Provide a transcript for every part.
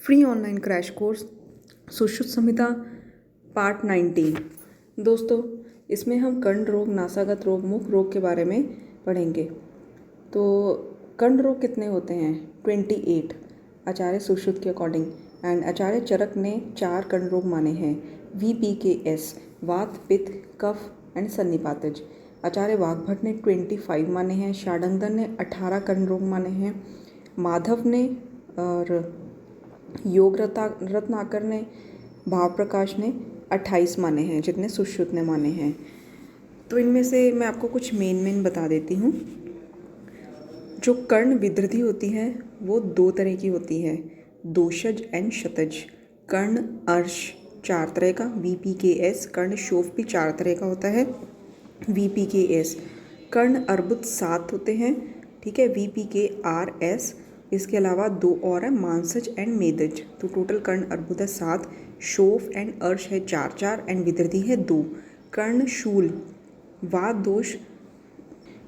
Free online crash course Sushruta Samhita part 19। दोस्तों, इसमें हम कर्ण रोग, नासागत रोग, मुख रोग के बारे में पढ़ेंगे। तो कर्ण रोग कितने होते हैं? 28 आचार्य सुश्रुत के अकॉर्डिंग। एंड आचार्य चरक ने 4 कर्ण रोग माने हैं। VPKS वात, पित्त, कफ एंड सन्निपातज। आचार्य वाग्भट ने 25 माने हैं। षाडंगधर ने 18 कर्ण रोग माने हैं। माधव ने और योग रत्नाकर ने, भाव प्रकाश ने 28 माने हैं, जितने सुश्रुत ने माने हैं। तो इनमें से मैं आपको कुछ मेन बता देती हूँ। जो कर्ण विधृति होती है वो 2 तरह की होती है, दोषज एंड शतज। कर्ण अर्श 4 तरह का, VPKS। कर्ण शोफ भी 4 तरह का होता है, VPKS। कर्ण अर्बुद 7 होते हैं, ठीक है, VPKRS। इसके अलावा 2 और है, मांसज एंड मेदज। तो टोटल कर्ण अर्बुद है 7। शोफ एंड अर्श है 4 एंड विधृति है 2। कर्ण शूल वात दोष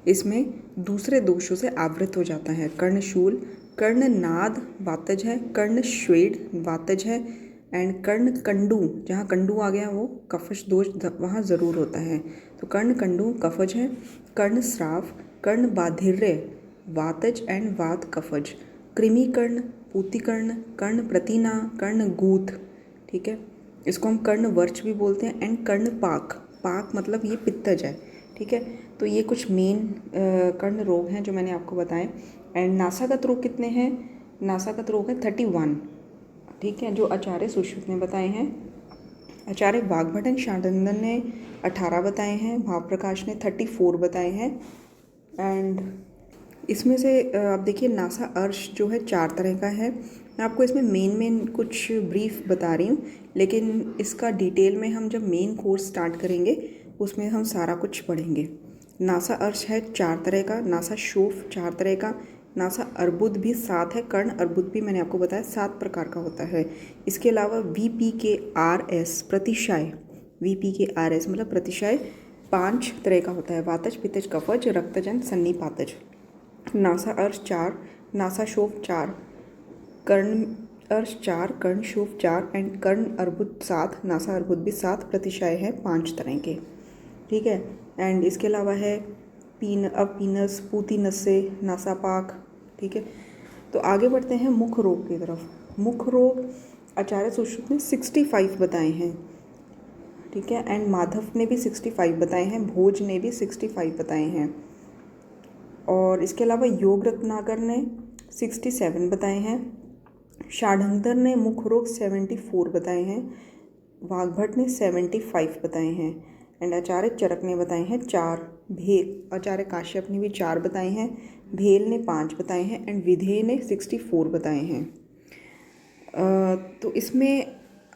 इसमें दूसरे दोषों से आवृत हो जाता है। कर्णशूल। कर्ण नाद वातज है। कर्ण श्वेड वातज है। एंड कर्ण कंडू, जहाँ कंडू आ गया वो कफज दोष वहाँ ज़रूर होता है। तो कर्ण कंडू कफज है। कर्ण श्राव, कर्ण बाधिर्य वातज एंड वात कफज। कृमि कर्ण, पूतिकर्ण, कर्ण प्रतिना, कर्ण गूथ, ठीक है, इसको हम कर्ण वर्च भी बोलते हैं। एंड कर्ण पाक, पाक मतलब ये पित्तज है, ठीक है। तो ये कुछ मेन कर्ण रोग हैं जो मैंने आपको बताए। एंड नासागत रोग कितने हैं? नासागत रोग है 31, ठीक है, जो आचार्य सुश्रुत ने बताए हैं। आचार्य वाग्भट एंड षाडंगधर ने 18 बताए हैं। भाव प्रकाश ने 34 बताए हैं। एंड इसमें से आप देखिए, नासा अर्श जो है 4 तरह का है। मैं आपको इसमें मेन कुछ ब्रीफ बता रही हूँ, लेकिन इसका डिटेल में हम जब मेन कोर्स स्टार्ट करेंगे उसमें हम सारा कुछ पढ़ेंगे। नासा अर्श है 4 तरह का। नासा शोफ 4 तरह का। नासा अर्बुद भी 7 है। कर्ण अर्बुद भी मैंने आपको बताया 7 प्रकार का होता है। इसके अलावा VPKRS प्रतिशय, VPKRS मतलब प्रतिशय 5 तरह का होता है। वातज, पित्तज, कफज, रक्तज एंड सन्निपातज। नासा अर्श 4, नासा शोफ 4, कर्ण अर्श 4, कर्ण शोफ 4 एंड कर्ण अर्बुद 7। नासा अर्बुद भी 7 प्रतिशय है 5 तरह के, ठीक है। एंड इसके अलावा है पीनस, पूतिनसे, नासापाक, ठीक है। तो आगे बढ़ते हैं मुख रोग की तरफ। मुख रोग आचार्य सुश्रुत ने 65 बताए हैं, ठीक है। एंड माधव ने भी 65 बताए हैं। भोज ने भी 65 बताए हैं। और इसके अलावा योग रत्नाकर ने 67 बताए हैं। षाडंगधर ने मुख रोग 74 बताए हैं। वाग्भट ने 75 बताए हैं। एंड आचार्य चरक ने बताए हैं 4। भेल, आचार्य काश्यप ने भी 4 बताए हैं। भेल ने 5 बताए हैं। एंड विधेय ने 64 बताए हैं। तो इसमें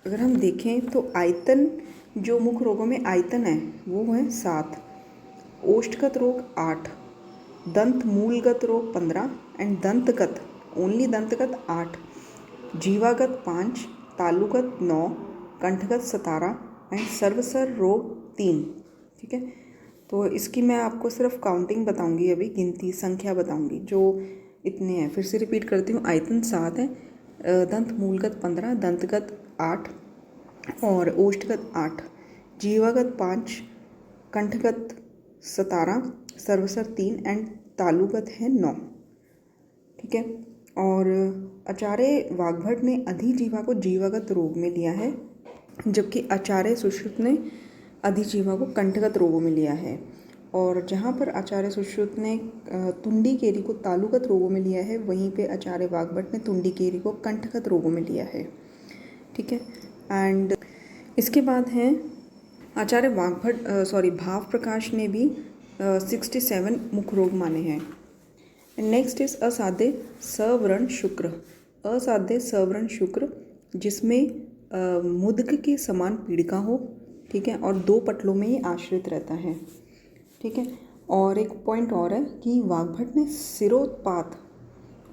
अगर हम देखें तो आयतन, जो मुख रोगों में आयतन है वो है 7। ओष्ठगत रोग 8, दंत मूलगत रोग 15 एंड दंतगत, ओनली दंतगत 8, जीवागत 5, तालुगत 9, कंठगत 17 एंड सर्वसर रोग 3, ठीक है। तो इसकी मैं आपको सिर्फ काउंटिंग बताऊंगी, अभी गिनती संख्या बताऊंगी जो इतने हैं। फिर से रिपीट करती हूँ। आयतन 7 है, दंत मूलगत 15, दंतगत 8 और ओष्ठगत 8, जीवागत 5, कंठगत 17, सर्वसर 3 एंड तालुगत है 9, ठीक है। और आचार्य वाग्भट ने अधिजीवा को जीवागत रोग में लिया है, जबकि आचार्य सुश्रुत ने अधिजीवा को कंठगत रोगों में लिया है। और जहाँ पर आचार्य सुश्रुत ने तुंडी केरी को तालुगत रोगों में लिया है, वहीं पे आचार्य वाग्भट ने तुंडी केरी को कंठगत रोगों में लिया है, ठीक है। एंड इसके बाद हैं आचार्य भाव प्रकाश ने भी 67 मुख रोग माने हैं। नेक्स्ट इज असाध्य सवर्ण शुक्र। असाध्य सवर्ण शुक्र जिसमें मुद्ग के समान पीड़िका हो, ठीक है, और 2 पटलों में ये आश्रित रहता है, ठीक है। और एक पॉइंट और है कि वाग्भट ने सिरोत्पात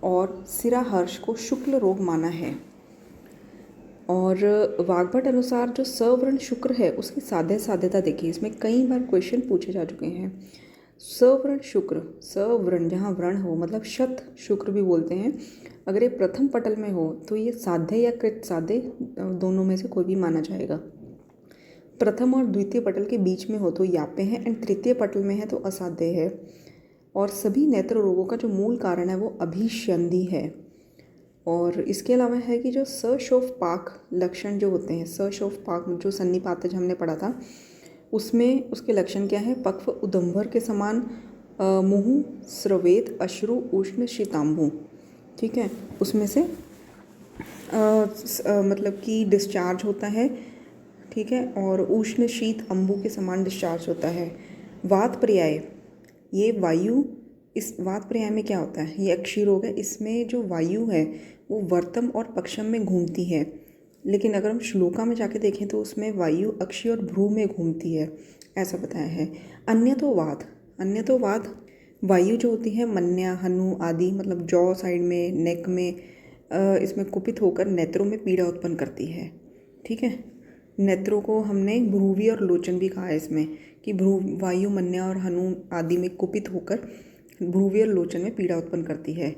और सिराहर्ष को शुक्ल रोग माना है। और वाग्भट अनुसार जो सवर्ण शुक्र है उसकी साध्यता देखिए, इसमें कई बार क्वेश्चन पूछे जा चुके हैं। सवर्ण शुक्र, सवर्ण जहाँ व्रण हो मतलब शत शुक्र भी बोलते हैं, अगर ये प्रथम पटल में हो तो ये साध्य या कृत साध्य दोनों में से कोई भी माना जाएगा। प्रथम और द्वितीय पटल के बीच में हो तो याप्य है, एंड तृतीय पटल में है तो असाध्य है। और सभी नेत्र रोगों का जो मूल कारण है वो अभिसंधि है। और इसके अलावा है कि जो सशोफपाक लक्षण जो होते हैं, सशोफपाक जो सन्निपातज हमने पढ़ा था, उसमें उसके लक्षण क्या है? पक्व उदंबर के समान मुँह, स्रवेत, अश्रु, उष्ण, शीतांबु। ठीक है, उसमें से मतलब कि डिस्चार्ज होता है। ठीक है, और उष्ण शीत अंबु के समान डिस्चार्ज होता है। वात पर्याय, ये वायु, इस वात पर्याय में क्या होता है? ये अक्षी रोग है। इसमें जो वायु है वो वर्तम और पक्षम में घूमती है, लेकिन अगर हम श्लोका में जाके देखें तो उसमें वायु अक्षी और भ्रू में घूमती है, ऐसा बताया है। अन्यतोवाद, अन्यतोवाद वायु जो होती है मन्या, हनु आदि मतलब जॉ साइड में, नेक में, इसमें कुपित होकर नेत्रों में पीड़ा उत्पन्न करती है। ठीक है, नेत्रों को हमने भ्रूवी और लोचन भी कहा है इसमें, कि भ्रू वायु मन्या और हनु आदि में कुपित होकर भ्रूवी और लोचन में पीड़ा उत्पन्न करती है।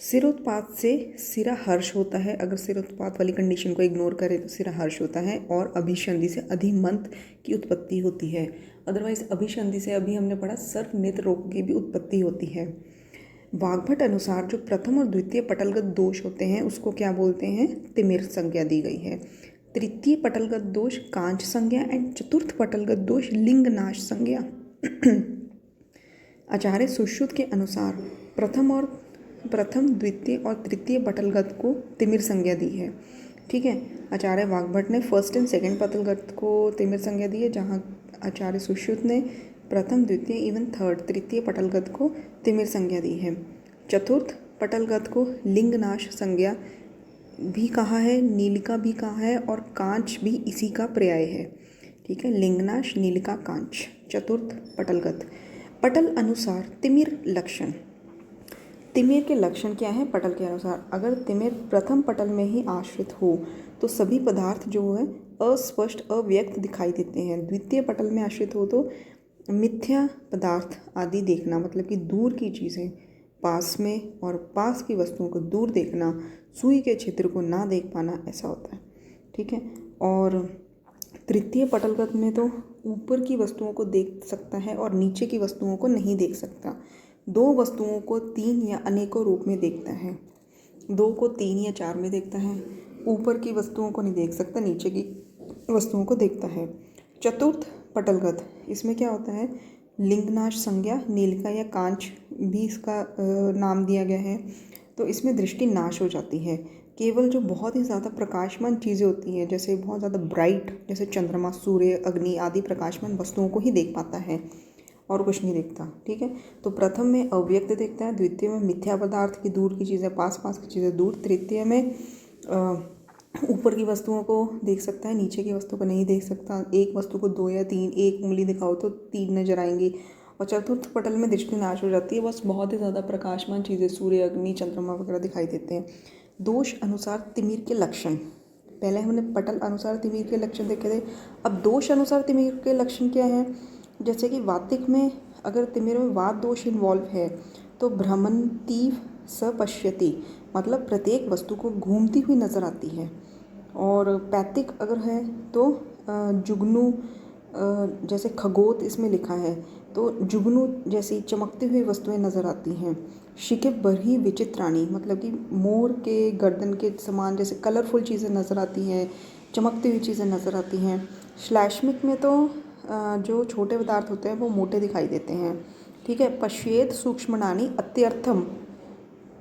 सिरोत्पात से सिरा हर्ष होता है, अगर सिरोत्पात वाली कंडीशन को इग्नोर करें तो सिरा हर्ष होता है। और अभिसंधि से अधिमंत की उत्पत्ति होती है। अदरवाइज अभिसंधि से अभी हमने पढ़ा सर्प नेत्र रोग की भी उत्पत्ति होती है। वाग्भट अनुसार जो प्रथम और द्वितीय पटलगत दोष होते हैं उसको क्या बोलते हैं? तिमिर संज्ञा दी गई है। तृतीय पटलगत दोष कांच संज्ञा, एंड चतुर्थ पटलगत दोष लिंग नाश संज्ञा। आचार्य सुश्रुत के अनुसार प्रथम द्वितीय और तृतीय पटलगत को तिमिर संज्ञा दी है। ठीक है, आचार्य वाग्भट ने फर्स्ट एंड सेकंड पटलगत को तिमिर संज्ञा दी है, जहाँ आचार्य सुश्रुत ने प्रथम द्वितीय इवन थर्ड तृतीय पटलगत को तिमिर संज्ञा दी है। चतुर्थ पटलगत को लिंग नाश संज्ञा भी कहा है, नीलिका भी कहा है, और कांच भी इसी का पर्याय है। ठीक है, लिंगनाश, नीलिका, कांच, चतुर्थ पटलगत। पटल अनुसार तिमिर लक्षण, तिमिर के लक्षण क्या है? पटल के अनुसार अगर तिमिर प्रथम पटल में ही आश्रित हो तो सभी पदार्थ जो है अस्पष्ट, अव्यक्त दिखाई देते हैं। द्वितीय पटल में आश्रित हो तो मिथ्या पदार्थ आदि देखना, मतलब कि दूर की चीज़ें पास में और पास की वस्तुओं को दूर देखना, सुई के क्षेत्र को ना देख पाना, ऐसा होता है। ठीक है, और तृतीय पटलगत में तो ऊपर की वस्तुओं को देख सकता है और नीचे की वस्तुओं को नहीं देख सकता। दो वस्तुओं को तीन या अनेकों रूप में देखता है, दो को तीन या चार में देखता है, ऊपर की वस्तुओं को नहीं देख सकता, नीचे की वस्तुओं को देखता है। चतुर्थ पटलगत, इसमें क्या होता है? लिंगनाश संज्ञा, नीलिका या कांच भी इसका नाम दिया गया है। तो इसमें दृष्टि नाश हो जाती है। केवल जो बहुत ही ज़्यादा प्रकाशमान चीज़ें होती हैं, जैसे बहुत ज़्यादा ब्राइट, जैसे चंद्रमा, सूर्य, अग्नि आदि प्रकाशमान वस्तुओं को ही देख पाता है और कुछ नहीं देखता। ठीक है, तो प्रथम में अव्यक्त देखता है, द्वितीय में मिथ्या पदार्थ की दूर की चीज़ें, पास पास की चीज़ें दूर, तृतीय में ऊपर की वस्तुओं को देख सकता है, नीचे की वस्तु को नहीं देख सकता। एक वस्तु को दो या तीन, एक उंगली दिखाओ तो तीन नजर आएंगी। और चतुर्थ पटल में दृष्टि नाश हो जाती है, बस बहुत ही ज़्यादा प्रकाशमान चीज़ें, सूर्य, अग्नि, चंद्रमा वगैरह दिखाई देते हैं। दोष अनुसार तिमिर के लक्षण, पहले हमने पटल अनुसार तिमिर के लक्षण देखे थे, अब दोष अनुसार तिमिर के लक्षण क्या है? जैसे कि वातिक में अगर तिमिर में वात दोष इन्वॉल्व है तो भ्रमंती सपश्यति, मतलब प्रत्येक वस्तु को घूमती हुई नजर आती है। और पैतिक अगर है तो जुगनू, जैसे खगोत इसमें लिखा है तो जुगनू जैसी चमकती हुई वस्तुएं नज़र आती हैं। शिकिप बरही विचित्राणी, मतलब कि मोर के गर्दन के समान जैसे कलरफुल चीज़ें नज़र आती हैं, चमकती हुई चीज़ें नज़र आती हैं। श्लैष्मिक में तो जो छोटे पदार्थ होते हैं वो मोटे दिखाई देते हैं। ठीक है, पश्येत सूक्ष्मणानि अत्यर्थम,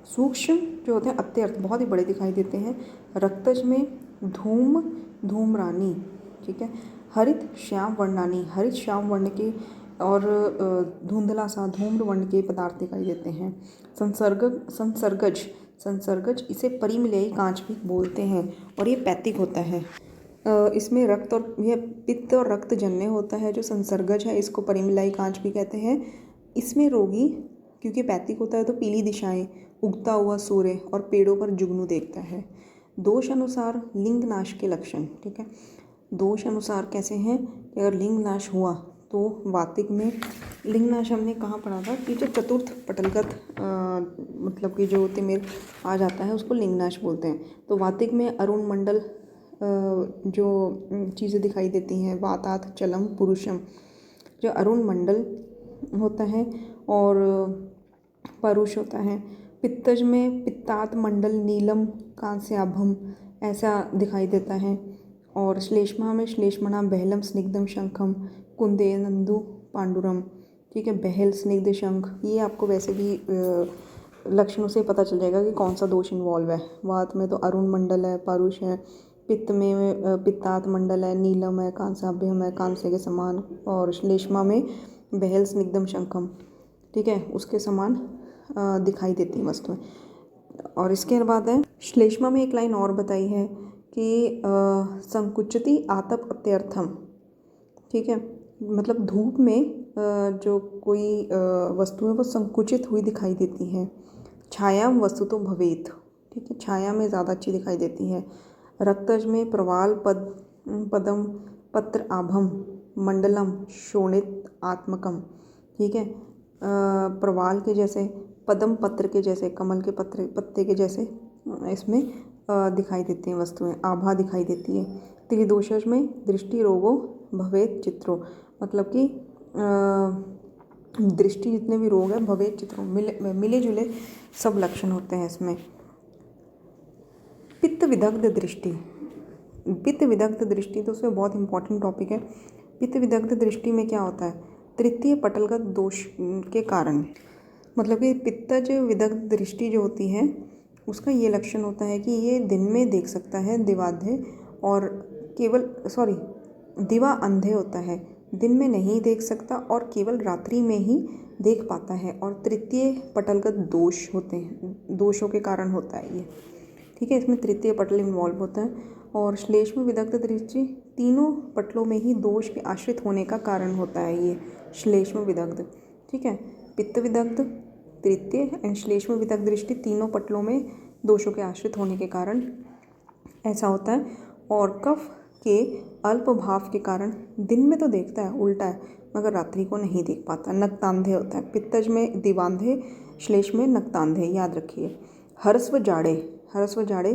सूक्ष्म जो होते हैं अत्यर्थ बहुत ही बड़े दिखाई देते हैं। रक्तज में धूम, धूम्रानी। ठीक है, हरित श्याम वर्णानी, हरित श्याम वर्ण के और धुंधला सा धूम्र वर्ण के पदार्थ दिखाई देते हैं। संसर्गज इसे परिमिलयी कांच भी बोलते हैं और ये पैतिक होता है। इसमें रक्त और यह पित्त और रक्त जन्य होता है। जो संसर्गज है इसको परिमिलयी कांच भी कहते हैं। इसमें रोगी क्योंकि पैतिक होता है तो पीली दिशाएं, उगता हुआ सूर्य और पेड़ों पर जुगनू देखता है। दोष अनुसार लिंग नाश के लक्षण। ठीक है, दोष अनुसार कैसे हैं कि अगर लिंग नाश हुआ तो वातिक में लिंगनाश हमने कहाँ पढ़ा था कि जो चतुर्थ पटलगत मतलब कि जो तिमिर आ जाता है उसको लिंगनाश बोलते हैं। तो वातिक में अरुण मंडल जो चीज़ें दिखाई देती हैं, वातात चलम पुरुषम, जो अरुण मंडल होता है और परुष होता है। पित्तज में पित्तात मंडल नीलम कांस्याभम ऐसा दिखाई देता है। और श्लेष्मा में श्लेष्मणा बहलम स्निग्धम शंखम कुंदे नंदु पांडुरम, ठीक है। बहल स्निग्ध शंख, ये आपको वैसे भी लक्षणों से पता चल जाएगा कि कौन सा दोष इन्वॉल्व है। वात में तो अरुण मंडल है, परुष है। पित्त में पित्तात मंडल है, नीलम है, कांसाभ्यम है, कांसे के समान। और श्लेष्मा में बहल स्निग्धम शंखम, ठीक है, उसके समान दिखाई देती है वस्तुएं। और इसके बाद है श्लेष्मा में एक लाइन और बताई है कि संकुचिति आतप अत्यर्थम, ठीक है, मतलब धूप में जो कोई वस्तु है वो संकुचित हुई दिखाई देती है। छायाम वस्तु तो भवेत, ठीक है, छाया में ज़्यादा अच्छी दिखाई देती है। रक्तज में प्रवाल पदम पत्र आभम मंडलम शोणित आत्मकम, ठीक है, प्रवाल के जैसे, पदम पत्र के जैसे, कमल के पत्ते के जैसे इसमें दिखाई देती हैं वस्तुएं, आभा दिखाई देती है। त्रिदोषज में दृष्टि रोगो भवेत चित्रो, मतलब कि दृष्टि जितने भी रोग हैं भवेत चित्रो, मिले जुले सब लक्षण होते हैं इसमें। पित्त विदग्ध दृष्टि, पित्त विदग्ध दृष्टि तो उसमें बहुत इंपॉर्टेंट टॉपिक है। पित्त विदग्ध दृष्टि में क्या होता है, तृतीय पटलगत दोष के कारण, मतलब कि पित्तज विदग्ध दृष्टि जो होती है उसका ये लक्षण होता है कि ये दिन में देख सकता है दिवांधे, और दिवा अंधे होता है, दिन में नहीं देख सकता और केवल रात्रि में ही देख पाता है। और तृतीय पटलगत दोष होते हैं, दोषों के कारण होता है ये, ठीक है, इसमें तृतीय पटल इन्वॉल्व होता है। और श्लेष्म विदग्ध दृष्टि तीनों पटलों में ही दोष के आश्रित होने का कारण होता है ये श्लेष्म विदग्ध, ठीक है। पित्त विदग्ध, तृतीय एंड श्लेष्म विदग्ध दृष्टि तीनों पटलों में दोषों के आश्रित होने के कारण ऐसा होता है। और कफ के अल्प भाव के कारण दिन में तो देखता है, उल्टा है, मगर रात्रि को नहीं देख पाता, नक्तांधे होता है। पित्तज में दिवांधे, श्लेष्म में नक्तांधे, याद रखिए। हर्स्व जाड़े, हर्स्व जाड़े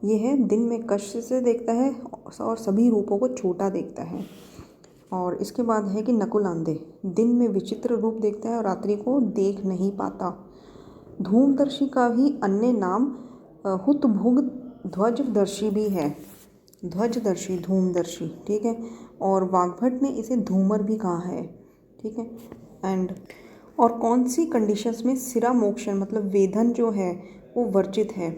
ये है दिन में कष्ट से देखता है और सभी रूपों को छोटा देखता है। और इसके बाद है कि नकुलांधे, दिन में विचित्र रूप देखता है और रात्रि को देख नहीं पाता। धूमदर्शी का भी अन्य नाम हुतभुग ध्वजदर्शी भी है, ध्वजदर्शी, धूमदर्शी, ठीक है। और वाग्भट ने इसे धूमर भी कहा है, ठीक है। एंड और कौन सी कंडीशंस में सिरा मोक्षण मतलब वेधन जो है वो वर्जित है,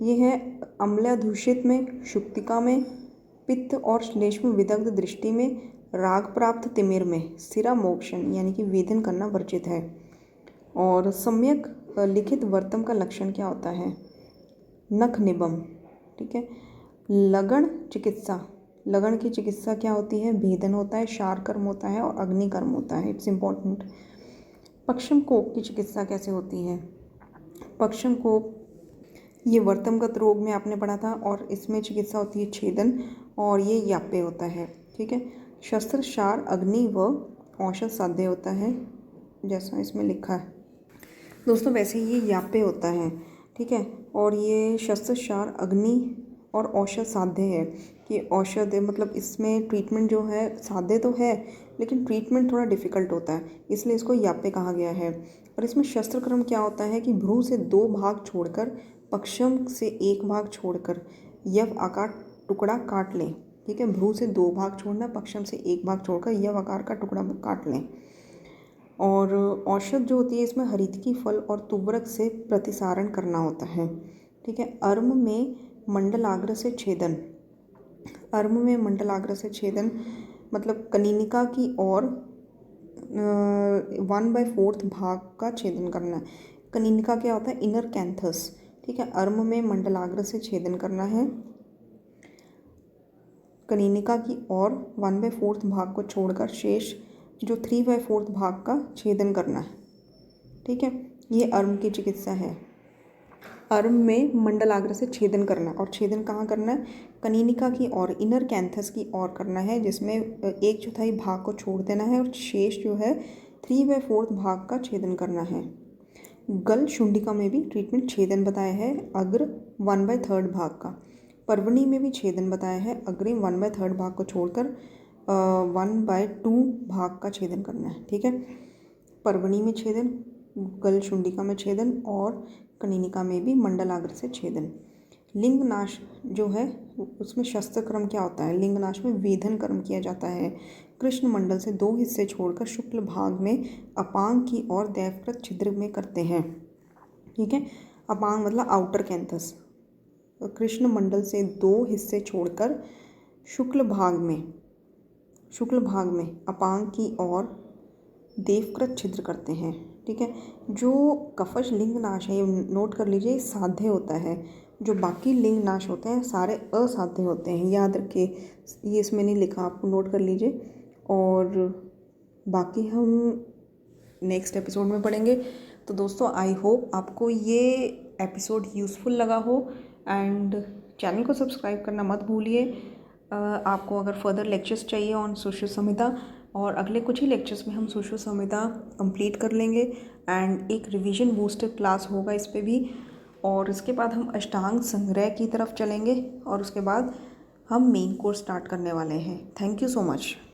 ये है अम्ल्याधूषित में, शुक्तिका में, पित्त और श्लेष्म विदग्ध दृष्टि में, राग प्राप्त तिमिर में सिरा मोक्षण यानी कि वेदन करना वर्जित है। और सम्यक लिखित वर्तम का लक्षण क्या होता है, नख निबम, ठीक है। लगन चिकित्सा, लगन की चिकित्सा क्या होती है, भेदन होता है, शार कर्म होता है और अग्नि कर्म होता है, इट्स इम्पॉर्टेंट। पक्षम कोप की चिकित्सा कैसे होती है, पक्षम कोप ये वर्तमगत रोग में आपने पढ़ा था, और इसमें चिकित्सा होती है छेदन, और ये याप्य होता है, ठीक है। शस्त्र शार अग्नि व औषध साध्य होता है, जैसा इसमें लिखा है दोस्तों, वैसे ये याप्य होता है, ठीक है। और ये शस्त्र शार अग्नि और औषध साध्य है कि औषध है, मतलब इसमें ट्रीटमेंट जो है साध्य तो है लेकिन ट्रीटमेंट थोड़ा डिफ़िकल्ट होता है, इसलिए इसको याप्य कहा गया है। और इसमें शस्त्र क्रम क्या होता है कि भ्रू से 2 भाग छोड़कर, पक्षम से 1 भाग छोड़कर यव आकार टुकड़ा काट लें, ठीक है। भ्रू से 2 भाग छोड़ना, पक्षम से 1 भाग छोड़कर यव आकार का टुकड़ा काट लें। और औषध जो होती है इसमें हरितकी फल और तुबरक से प्रतिसारण करना होता है, ठीक है। अर्म में मंडलाग्र से छेदन, अर्म में मंडलाग्र से छेदन मतलब कनीनिका की ओर 1/4 भाग का छेदन करना है। कनीनिका क्या होता है, इनर कैंथस, ठीक है। अर्म में मंडलाग्र से छेदन करना है, कनीनिका की ओर 1/4 भाग को छोड़कर शेष जो 3/4 भाग का छेदन करना है, ठीक है। ये अर्म की चिकित्सा है। अर्म में मंडलाग्र से छेदन करना, और छेदन कहाँ करना है, कनीनिका की ओर, इनर कैंथस की ओर करना है, जिसमें 1/4 भाग को छोड़ देना है और शेष जो है 3/4 भाग का छेदन करना है। गल शुंडिका में भी ट्रीटमेंट छेदन बताया है, अग्र 1/3 भाग का। पर्वणी में भी छेदन बताया है, अग्रिम 1/3 भाग को छोड़कर 1/2 भाग का छेदन करना है। ठीक है, पर्वणी में छेदन, गल शुंडिका में छेदन और कनिनिका में भी मंडलाग्र से छेदन। लिंग नाश जो है उसमें शस्त्र क्रम क्या होता है? लिंग नाश में वेधन कर्म किया जाता है। कृष्ण मंडल से 2 हिस्से छोड़कर शुक्ल भाग में अपांग की और दैवकृत छिद्र में करते हैं। ठीक है, अपांग मतलब आउटर कैंथस। कृष्ण मंडल से 2 हिस्से छोड़कर शुक्ल भाग में अपांग की और देवकृत छिद्र करते हैं। ठीक है, जो कफश लिंग नाश है ये नोट कर लीजिए, साध्य होता है। जो बाकी लिंग नाश होते हैं सारे असाध्य होते हैं, याद रखिए। ये इसमें नहीं लिखा, आपको नोट कर लीजिए। और बाकी हम नेक्स्ट एपिसोड में पढ़ेंगे। तो दोस्तों, आई होप आपको ये एपिसोड यूज़फुल लगा हो एंड चैनल को सब्सक्राइब करना मत भूलिए। आपको अगर फर्दर लेक्चर्स चाहिए ऑन सुश्रुत संहिता, और अगले कुछ ही लेक्चर्स में हम सुश्रुत संहिता कंप्लीट कर लेंगे एंड एक रिवीजन बूस्टर क्लास होगा इस पे भी। और इसके बाद हम अष्टांग संग्रह की तरफ चलेंगे और उसके बाद हम मेन कोर्स स्टार्ट करने वाले हैं। Thank you so much.